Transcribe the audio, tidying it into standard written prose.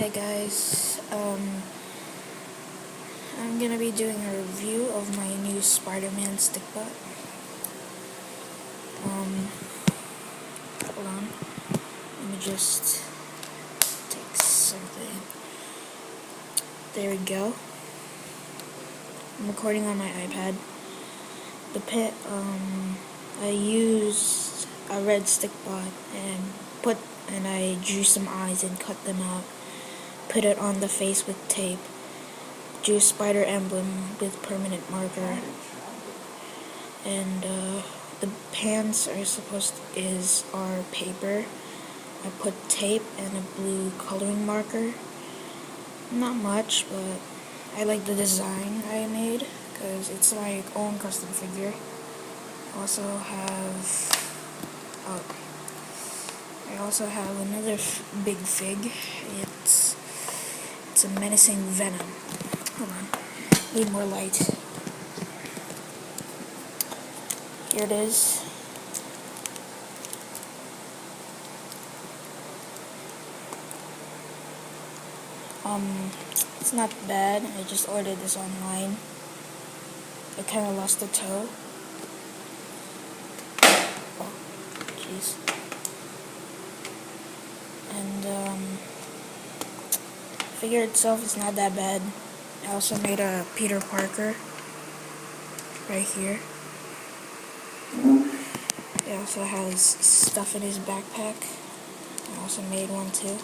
Hey guys, I'm gonna be doing a review of my new Spider-Man stick bot. Hold on, let me just take something. There we go. I'm recording on my iPad. I used a red stick bot and I drew some eyes and cut them out. Put it on the face with tape. Drew a spider emblem with permanent marker. And the pants are paper. I put tape and a blue coloring marker. Not much, but I like the design I made because it's my own custom figure. I also have another big fig. It's a menacing Venom. Hold on, need more light. Here it is. It's not bad. I just ordered this online. I kind of lost the toe. Oh, jeez. And figure itself is not that bad. I also made a Peter Parker right here. He also has stuff in his backpack. I also made one too.